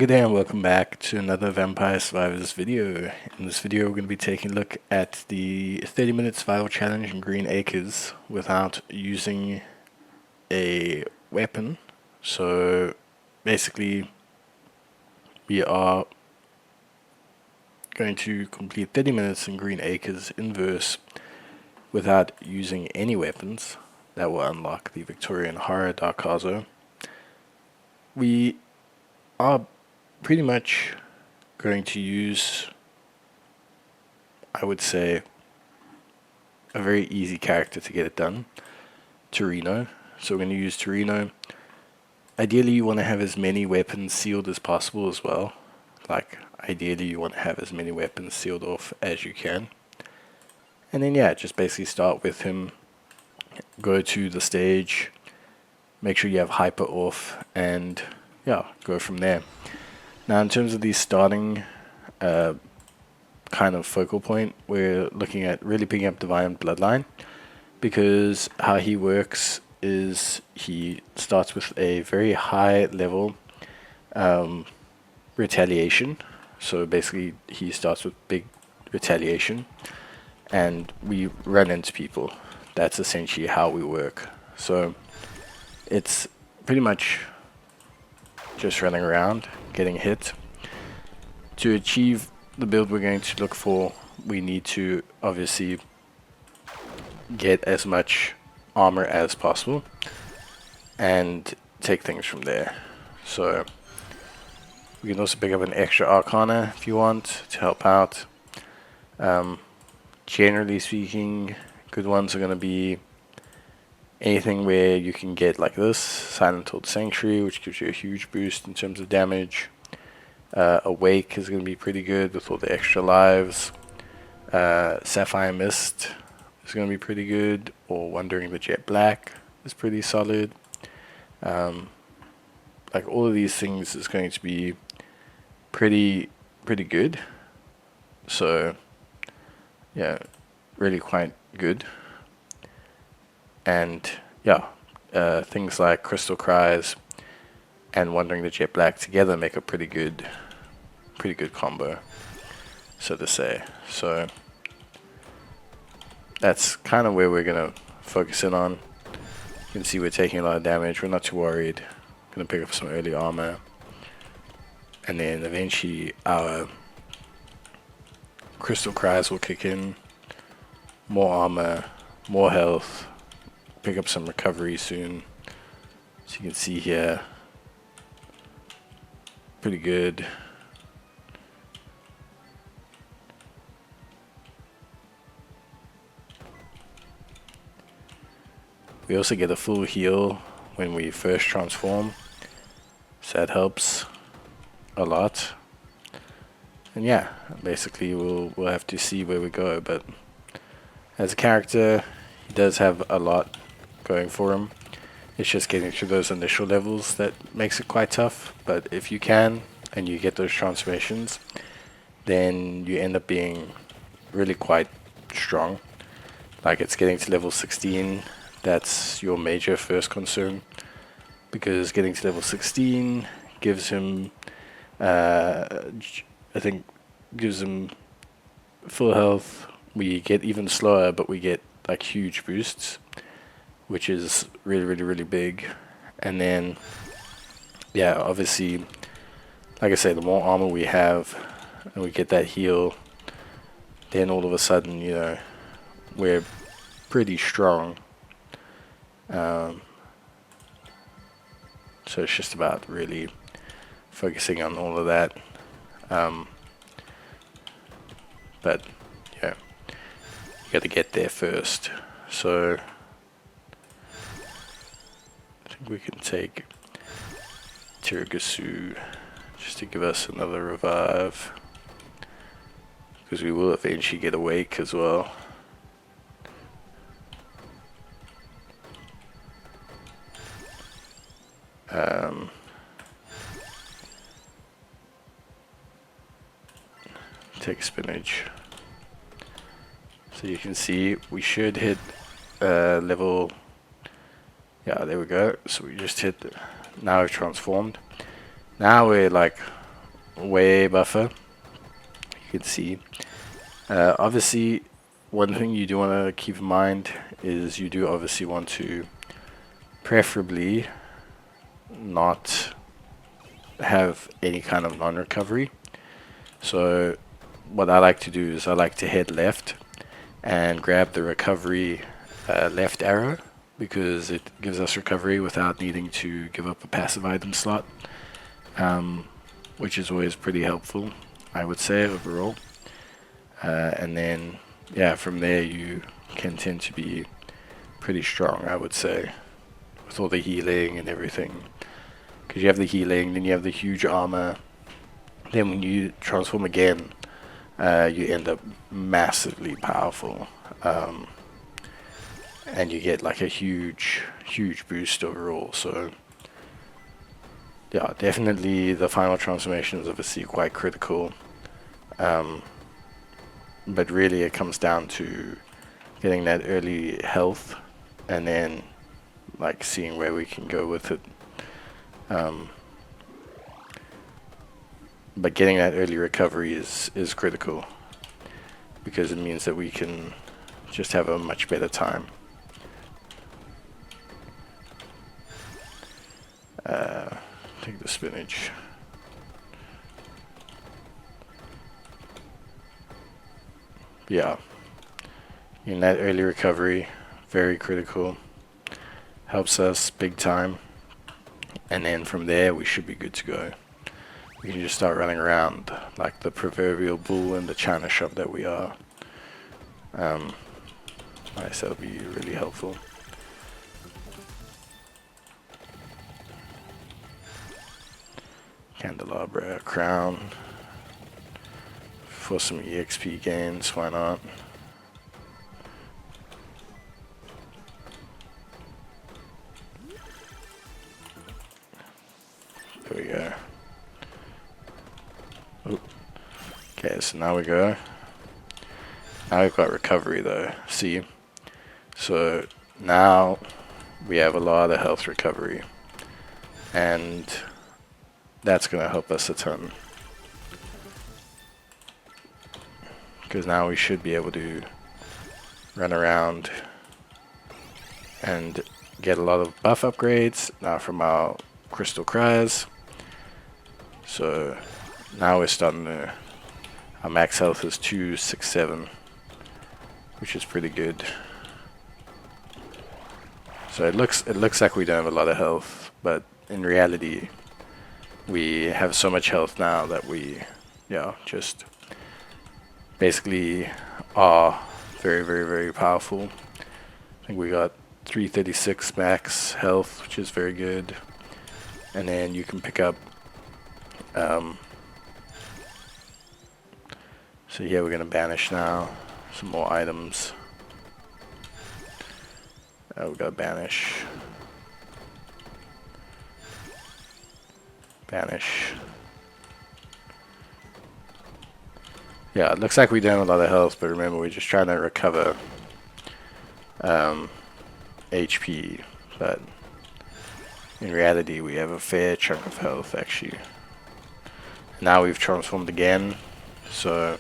Good day and welcome back to another Vampire Survivors video. In this video we're going to be taking a look at the 30-minute survival challenge in Green Acres without using a weapon. So basically we are going to complete 30 minutes in Green Acres in verse without using any weapons. That will unlock the Victorian Horror Darkasso. We are pretty much going to use, I would say, a very easy character to get it done, Torino. So we're going to use Torino. Ideally you want to have as many weapons sealed as possible as well. Like, ideally you want to have as many weapons sealed off as you can. And then yeah, just basically start with him, go to the stage, make sure you have hyper off, and yeah, go from there. Now in terms of the starting kind of focal point, we're looking at really picking up Divine Bloodline, because how he works is he starts with a very high level retaliation. So basically he starts with big retaliation and we run into people. That's essentially how we work. So it's pretty much just running around, getting hit. To achieve the build we're going to look for, we need to obviously get as much armor as possible and take things from there. So we can also pick up an extra Arcana if you want to help out. Generally speaking, good ones are going to be anything where you can get like this, Silent Old Sanctuary, which gives you a huge boost in terms of damage. Awake is going to be pretty good with all the extra lives. Sapphire Mist is going to be pretty good, or Wandering the Jet Black is pretty solid. Like all of these things is going to be pretty good. So yeah, really quite good. And yeah, things like Crystal Cries and Wandering the Jet Black together make a pretty good combo, so to say. So that's kind of where we're gonna focus in on. You can see we're taking a lot of damage. We're not too worried. Gonna pick up some early armor, and then eventually our Crystal Cries will kick in. More armor, more health. Pick up some recovery soon. So you can see here, pretty good. We also get a full heal when we first transform, so that helps a lot. And yeah, basically we'll have to see where we go, but as a character he does have a lot going for him. It's just getting through those initial levels that makes it quite tough, but if you can and you get those transformations, then you end up being really quite strong. Like, it's getting to level 16, that's your major first concern, because getting to level 16 gives him I think gives him full health. We get even slower, but we get like huge boosts, which is really big. And then yeah, obviously, like I say, the more armor we have and we get that heal, then all of a sudden, you know, we're pretty strong. So it's just about really focusing on all of that. But yeah, you got to get there first. So I think we can take DARKASSO just to give us another revive, because we will eventually get Awake as well. Take spinach. So you can see we should hit level. Yeah, there we go. So we just hit. Now we've transformed. Now we're like way buffer. You can see. Obviously, one thing you do want to keep in mind is you do obviously want to preferably not have any kind of non-recovery. So what I like to do is I like to head left and grab the recovery left arrow, because it gives us recovery without needing to give up a passive item slot, which is always pretty helpful, I would say, overall. And then, yeah, from there you can tend to be pretty strong, I would say, with all the healing and everything. Because you have the healing, then you have the huge armor. Then when you transform again, you end up massively powerful. And you get like a huge boost overall. So yeah, definitely the final transformation is obviously quite critical. But really it comes down to getting that early health and then like seeing where we can go with it. But getting that early recovery is critical, because it means that we can just have a much better time. Take the spinach. Yeah, in that early recovery, very critical, helps us big time, and then from there we should be good to go. We can just start running around like the proverbial bull in the china shop that we are. Nice, that'll be really helpful. Candelabra, crown. For some EXP gains, why not? There we go. Oop. Okay, so now we go. Now we've got recovery though, see? So now we have a lot of health recovery, and that's going to help us a ton. Because now we should be able to run around and get a lot of buff upgrades now from our crystal cries. So now we're starting to, our max health is 267, which is pretty good. So it looks like we don't have a lot of health, but in reality we have so much health now that we, yeah, just basically are very powerful. I think we got 336 max health, which is very good. And then you can pick up so yeah, we're gonna banish now some more items. We got banish. Yeah, it looks like we don't have a lot of health, but remember, we're just trying to recover HP, but in reality we have a fair chunk of health actually. Now we've transformed again, so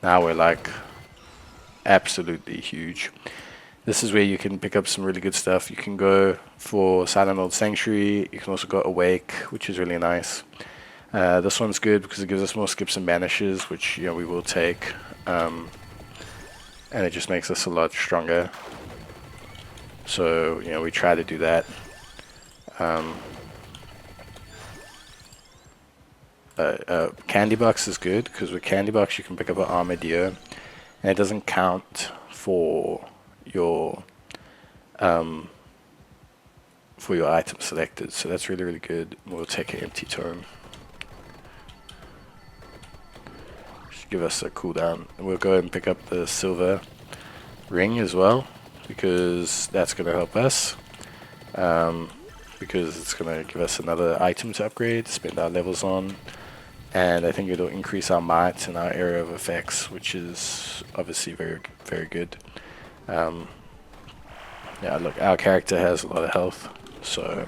now we're like absolutely huge. This is where you can pick up some really good stuff. You can go for Silent Old Sanctuary. You can also go Awake, which is really nice. This one's good because it gives us more skips and banishes, which, you know, we will take. And it just makes us a lot stronger. So, you know, we try to do that. Candy Box is good because with Candy Box you can pick up an Armadillo, and it doesn't count for your item selected, so that's really good. We'll take an empty tome. Just give us a cooldown, and we'll go ahead and pick up the silver ring as well, because that's going to help us. Because it's going to give us another item to upgrade, spend our levels on, and I think it'll increase our might and our area of effects, which is obviously very good. Yeah, look, our character has a lot of health, so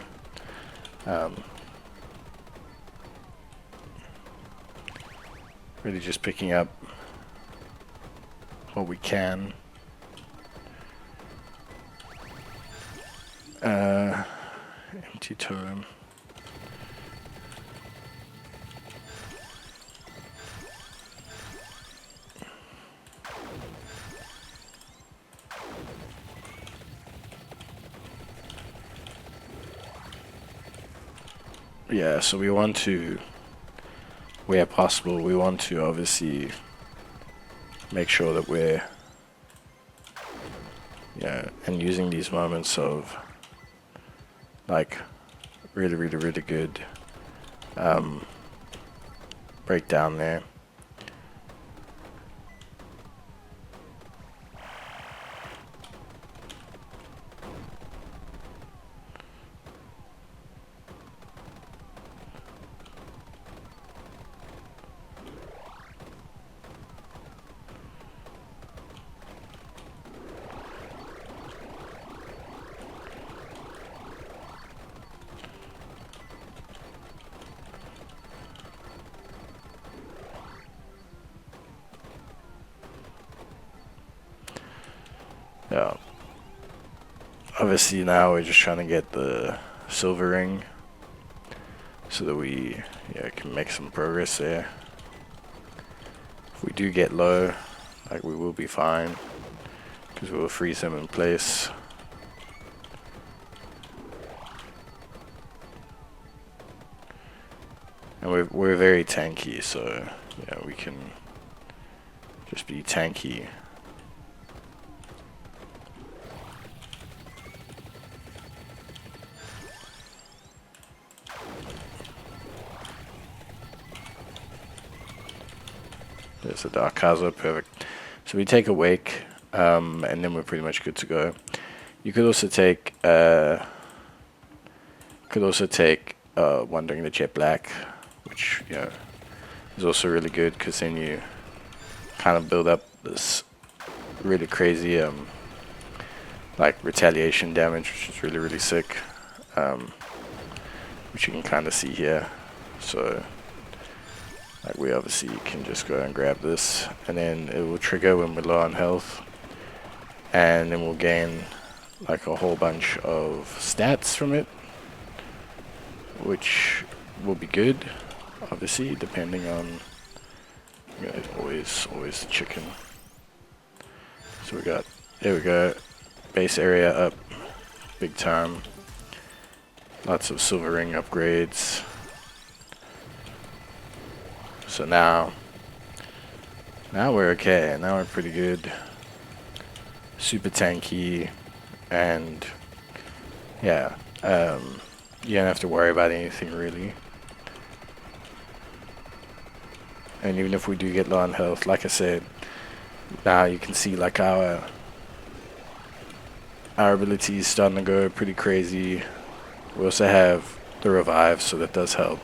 Really just picking up what we can. Empty totem. Yeah, so we want to, where possible, we want to obviously make sure that we're, and using these moments of like really good breakdown there. Yeah. Obviously now we're just trying to get the silver ring so that we can make some progress there. If we do get low, like, we will be fine because we'll freeze him in place. And we're very tanky, so we can just be tanky. There's a DARKASSO, perfect. So we take Awake, and then we're pretty much good to go. You could also take Wandering the Jet Black, which is also really good because then you kind of build up this really crazy like retaliation damage, which is really sick, which you can kind of see here. So like, we obviously can just go and grab this, and then it will trigger when we're low on health, and then we'll gain like a whole bunch of stats from it, which will be good, obviously, depending on always the chicken. So we got, there we go, base area up big time, lots of silver ring upgrades. So now we're okay. Now we're pretty good. Super tanky, and you don't have to worry about anything really. And even if we do get low on health, like I said, now you can see like our abilities starting to go pretty crazy. We also have the revive, so that does help.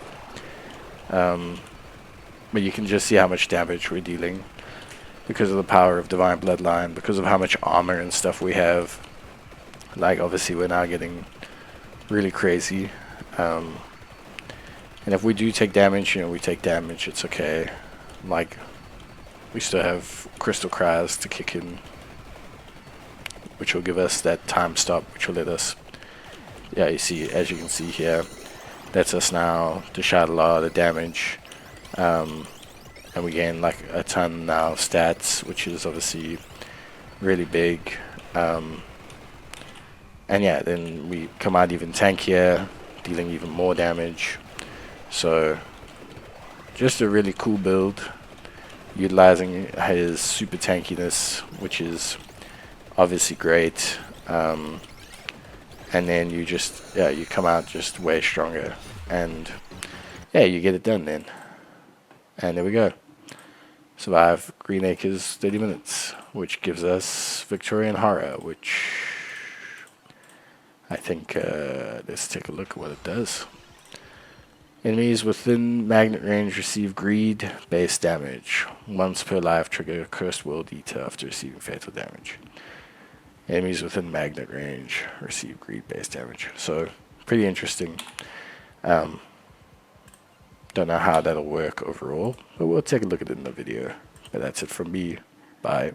But you can just see how much damage we're dealing because of the power of Divine Bloodline, because of how much armor and stuff we have. Like, obviously we're now getting really crazy. And if we do take damage, we take damage, it's okay. Like, we still have Crystal Cries to kick in, which will give us that time stop, which will let us, you see, as you can see here, lets us now dish out a lot of the damage. And we gain like a ton now of stats, which is obviously really big. And then we come out even tankier, dealing even more damage. So just a really cool build, utilizing his super tankiness, which is obviously great. And then you just, you come out just way stronger, and you get it done then. And there we go. Survive Green Acres 30 minutes, which gives us Victorian Horror, which I think, let's take a look at what it does. Enemies within magnet range receive greed base damage. Once per life, trigger Cursed World Eater after receiving fatal damage. Enemies within magnet range receive greed base damage. So, pretty interesting. Don't know how that'll work overall, but we'll take a look at it in the video. But that's it from me. Bye.